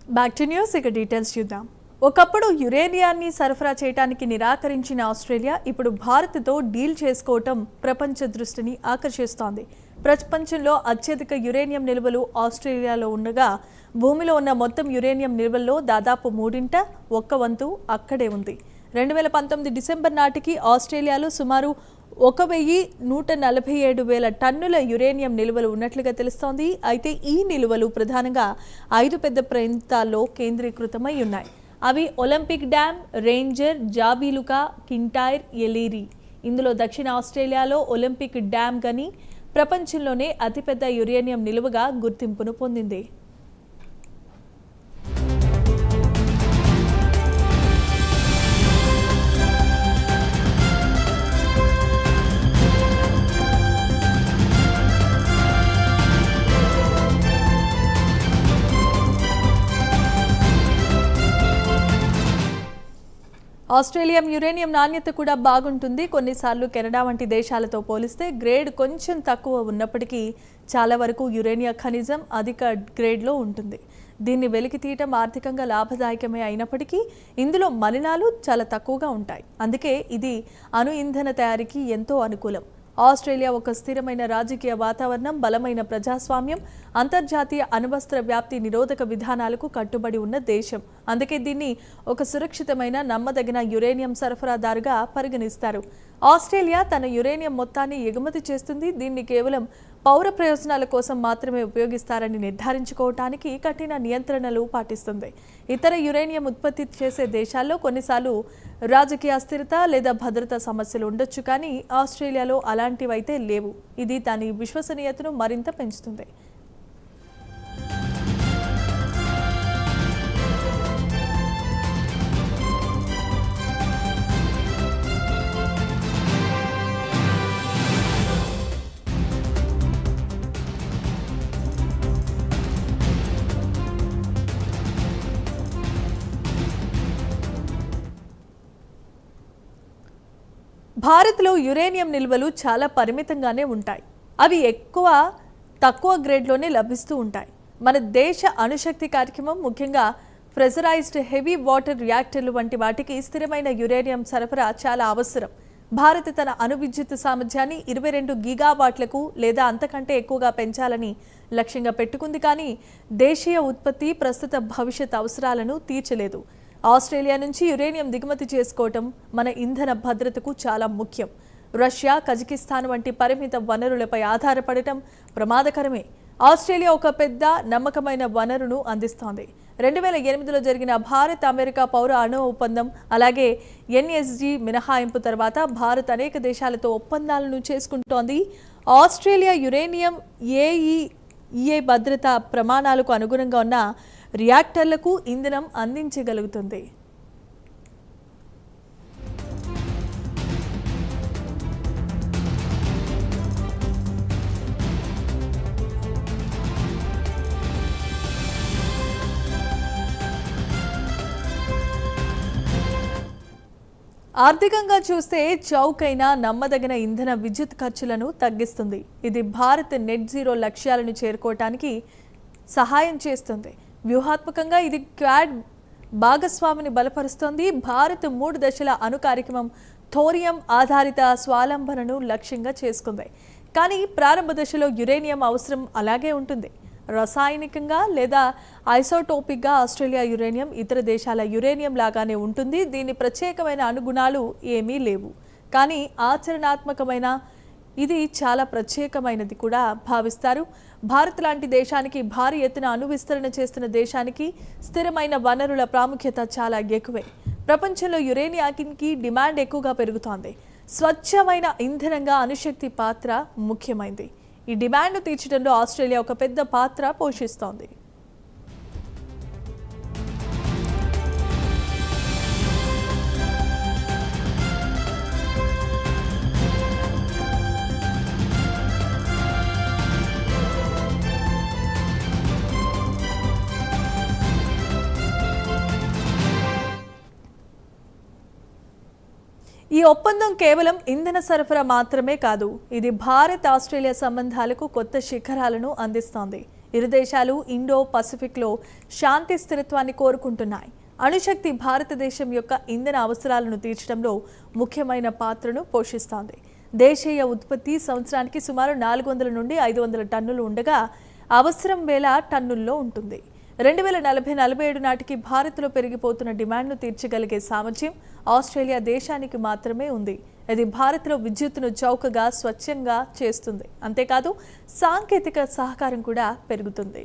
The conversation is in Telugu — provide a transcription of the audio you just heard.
Back to news. ఇక డీటెయిల్స్ చూద్దాం. ఒకప్పుడు యురేనియాన్ని సరఫరా చేయడానికి నిరాకరించిన ఆస్ట్రేలియా ఇప్పుడు భారత్తో డీల్ చేసుకోవటం ప్రపంచ దృష్టిని ఆకర్షిస్తోంది. ప్రపంచంలో అత్యధిక యురేనియం నిల్వలు ఆస్ట్రేలియాలో ఉండగా భూమిలో ఉన్న మొత్తం యురేనియం నిల్వల్లో దాదాపు 1/3 అక్కడే ఉంది. 2019 డిసెంబర్ నాటికి ఆస్ట్రేలియాలో సుమారు 1,147,000 టన్నుల యురేనియం నిల్వలు ఉన్నట్లుగా తెలుస్తోంది. అయితే ఈ నిల్వలు ప్రధానంగా 5 పెద్ద ప్రాంతాల్లో కేంద్రీకృతమై ఉన్నాయి. అవి ఒలింపిక్ డ్యామ్, రేంజర్, జాబిలుకా, కింటైర్, ఎలీరి. ఇందులో దక్షిణ ఆస్ట్రేలియాలో ఒలింపిక్ డ్యామ్ గని ప్రపంచంలోనే అతిపెద్ద యురేనియం నిల్వగా గుర్తింపును పొందింది. ఆస్ట్రేలియా యురేనియం నాణ్యత కూడా బాగుంటుంది. కొన్నిసార్లు కెనడా వంటి దేశాలతో పోలిస్తే గ్రేడ్ కొంచెం తక్కువ ఉన్నప్పటికీ చాలా వరకు యురేనియం ఖనిజం అధిక గ్రేడ్లో ఉంటుంది. దీన్ని వెలికి తీయటం ఆర్థికంగా లాభదాయకమే అయినప్పటికీ ఇందులో మలినాలు చాలా తక్కువగా ఉంటాయి. అందుకే ఇది అణు ఇంధన తయారీకి ఎంతో అనుకూలం. ఆస్ట్రేలియా ఒక స్థిరమైన రాజకీయ వాతావరణం, బలమైన ప్రజాస్వామ్యం, అంతర్జాతీయ అణ్వస్త్ర వ్యాప్తి నిరోధక విధానాలకు కట్టుబడి ఉన్న దేశం. అందుకే దీన్ని ఒక సురక్షితమైన, నమ్మదగిన యురేనియం సరఫరాదారుగా పరిగణిస్తారు. ఆస్ట్రేలియా తన యురేనియం మొత్తాన్ని ఎగుమతి చేస్తుంది. దీన్ని కేవలం పౌర ప్రయోజనాల కోసం మాత్రమే ఉపయోగిస్తారని నిర్ధారించుకోవటానికి కఠిన నియంత్రణలు పాటిస్తుంది. ఇతర యురేనియం ఉత్పత్తి చేసే దేశాల్లో కొన్నిసార్లు రాజకీయ అస్థిరత లేదా భద్రతా సమస్యలు ఉండొచ్చు, కానీ ఆస్ట్రేలియాలో అలాంటివైతే లేవు. ఇది దాని విశ్వసనీయతను మరింత పెంచుతుంది. భారత్లో యురేనియం నిల్వలు చాలా పరిమితంగానే ఉంటాయి. అవి తక్కువ గ్రేడ్లోనే లభిస్తూ ఉంటాయి. మన దేశ అణుశక్తి కార్యక్రమం, ముఖ్యంగా ప్రెజరైజ్డ్ హెవీ వాటర్ రియాక్టర్లు వంటి వాటికి స్థిరమైన యురేనియం సరఫరా చాలా అవసరం. భారత్ తన అణు విద్యుత్ సామర్థ్యాన్ని 22 గిగావాట్లకు లేదా అంతకంటే ఎక్కువగా పెంచాలని లక్ష్యంగా పెట్టుకుంది. కానీ దేశీయ ఉత్పత్తి ప్రస్తుత భవిష్యత్ అవసరాలను తీర్చలేదు. ఆస్ట్రేలియా నుంచి యురేనియం దిగుమతి చేసుకోవటం మన ఇంధన భద్రతకు చాలా ముఖ్యం. రష్యా, కజకిస్తాన్ వంటి పరిమిత వనరులపై ఆధారపడటం ప్రమాదకరమే. ఆస్ట్రేలియా ఒక పెద్ద, నమ్మకమైన వనరును అందిస్తోంది. 2008లో జరిగిన భారత్ అమెరికా పౌర అణు ఒప్పందం, అలాగే ఎన్ఎస్జీ మినహాయింపు తర్వాత భారత్ అనేక దేశాలతో ఒప్పందాలను చేసుకుంటోంది. ఆస్ట్రేలియా యురేనియం ఏఈఏ భద్రతా ప్రమాణాలకు అనుగుణంగా ఉన్న రియాక్టర్లకు ఇంధనం అందించగలుగుతుంది. ఆర్థికంగా చూస్తే చౌకైన, నమ్మదగిన ఇంధన విద్యుత్ ఖర్చులను తగ్గిస్తుంది. ఇది భారత్ నెట్ జీరో లక్ష్యాలను చేరుకోవటానికి సహాయం చేస్తుంది. వ్యూహాత్మకంగా ఇది క్వాడ్ భాగస్వామిని బలపరుస్తోంది. భారత్ 3 దశల అణు కార్యక్రమం థోరియం ఆధారిత స్వావలంబనను లక్ష్యంగా చేసుకుంది. కానీ ప్రారంభ దశలో యురేనియం అవసరం అలాగే ఉంటుంది. రసాయనికంగా లేదా ఐసోటోపిక్గా ఆస్ట్రేలియా యురేనియం ఇతర దేశాల యురేనియం లాగానే ఉంటుంది. దీని ప్రత్యేకమైన అనుగుణాలు ఏమీ లేవు, కానీ ఆచరణాత్మకమైన ఇది చాలా ప్రత్యేకమైనది కూడా భావిస్తారు. భారత్ లాంటి దేశానికి, భారీ ఎత్తున అణు విస్తరణ చేస్తున్న దేశానికి స్థిరమైన వనరుల ప్రాముఖ్యత చాలా ఎక్కువే. ప్రపంచంలో యురేనియానికి డిమాండ్ ఎక్కువగా పెరుగుతోంది. స్వచ్ఛమైన ఇంధనంగా అణుశక్తి పాత్ర ముఖ్యమైంది. ఈ డిమాండ్ను తీర్చడంలో ఆస్ట్రేలియా ఒక పెద్ద పాత్ర పోషిస్తోంది. ఈ ఒప్పందం కేవలం ఇంధన సరఫరా మాత్రమే కాదు, ఇది భారత్ ఆస్ట్రేలియా సంబంధాలకు కొత్త శిఖరాలను అందిస్తోంది. ఇరు దేశాలు ఇండో పసిఫిక్లో శాంతి స్థిరత్వాన్ని కోరుకుంటున్నాయి. అణుశక్తి భారతదేశం యొక్క ఇంధన అవసరాలను తీర్చడంలో ముఖ్యమైన పాత్రను పోషిస్తోంది. దేశీయ ఉత్పత్తి సంవత్సరానికి సుమారు 400 నుండి 500 టన్నులు ఉండగా అవసరం వేల టన్నుల్లో ఉంటుంది. 2040-47 నాటికి భారత్లో పెరిగిపోతున్న డిమాండ్ను తీర్చగలిగే సామర్థ్యం ఆస్ట్రేలియా దేశానికి మాత్రమే ఉంది. ఇది భారత్లో విద్యుత్తును చౌకగా స్వచ్ఛంగా చేస్తుంది. అంతేకాదు సాంకేతిక సహకారం కూడా పెరుగుతుంది.